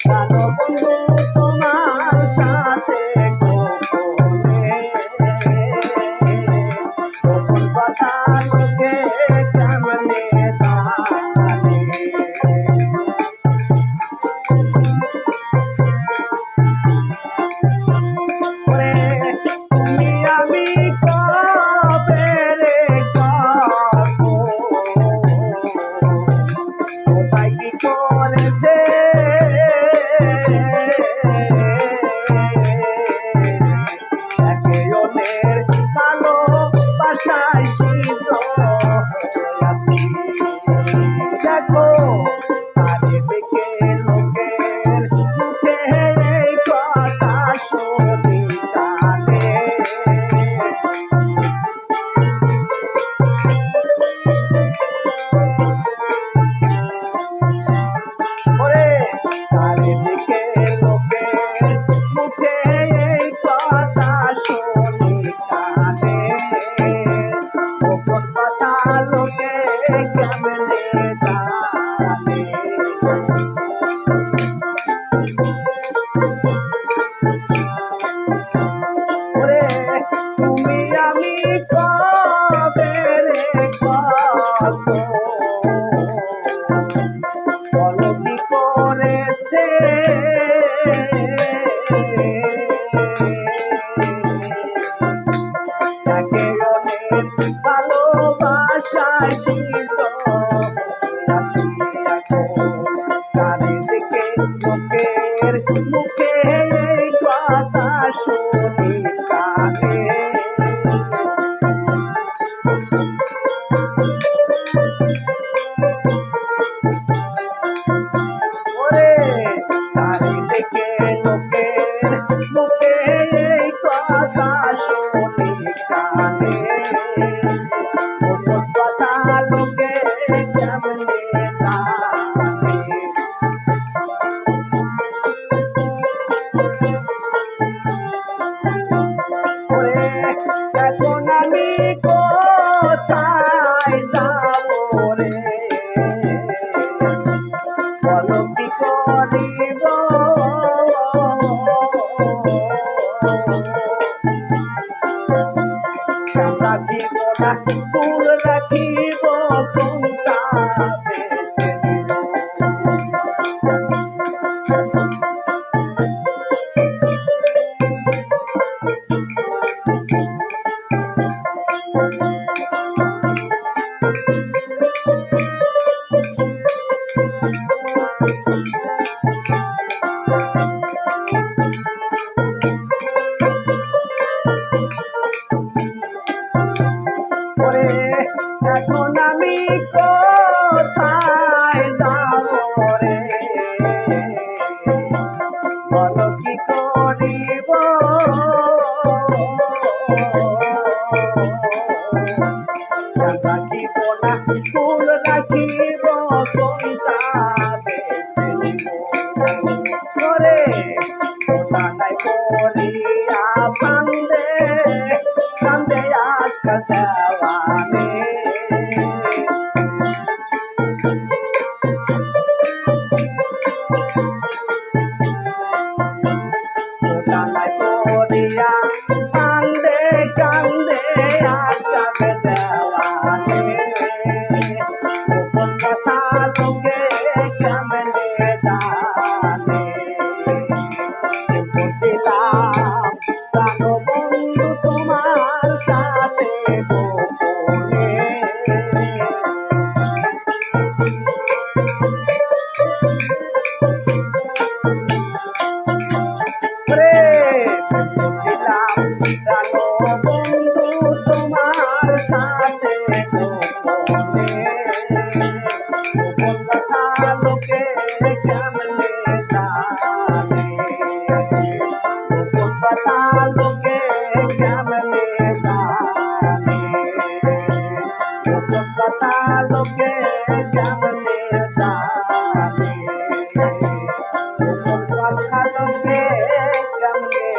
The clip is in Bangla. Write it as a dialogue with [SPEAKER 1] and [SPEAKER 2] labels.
[SPEAKER 1] জানো বন্ধু তোমার সাথে গোপনে গোপন কথা লোকে কেমনে জানে তুমি আমি কবে রে কব কোথায় কি করেছে একে অন্যের ভালোবাসায় সিদ্ধ দেখো চারিদিকে লোকের মুখে এই কথা শুনি কানে ওরে চারিদিকে লোকের মুখে এই কথা শুনি কানে গোপন কথা লোকে কেমনে জানে ওরে তুমি আমি কবে রে কত বলো কি করেছে একে অনেক ভালোবাসায় ছিল চারিদিকে লোকের মুখে এই কথা শুনি কানে ওরে চারিদিকে লোকের মুখে এই কথা শুনি কানে গোপন কথা লোকে কেমনে জানে ওরে এখন আমি কোথায় যাবো রে বলো কি করিব রাখিব না ফুল রাখিব কোনটা বেছে নিব ওরে এখন আমি কোথায় যাবো রে বলো কি করিব রাখিব না ফুল রাখিব কোনটা বেছে নিব ওরে নাই পড়িয়া কান্দে কান্দে আজকা দেওয়ানে নাই পড়িয়া কান্দে কান্দে আজকা দেওয়ানে গোপন কথা লোকে কেমনে জানে বুঝিলাম জানো বন্ধু তোমার সাথে গোপনে বুঝিলাম জানো বন্ধু তোমার সাথে গোপনে গোপন কথা লোকে কেমনে জানে গোপন কথা লোকে কেমনে জানে গোপন কথা লোকে কেমনে জানে গোপন কথা লোকে কেমনে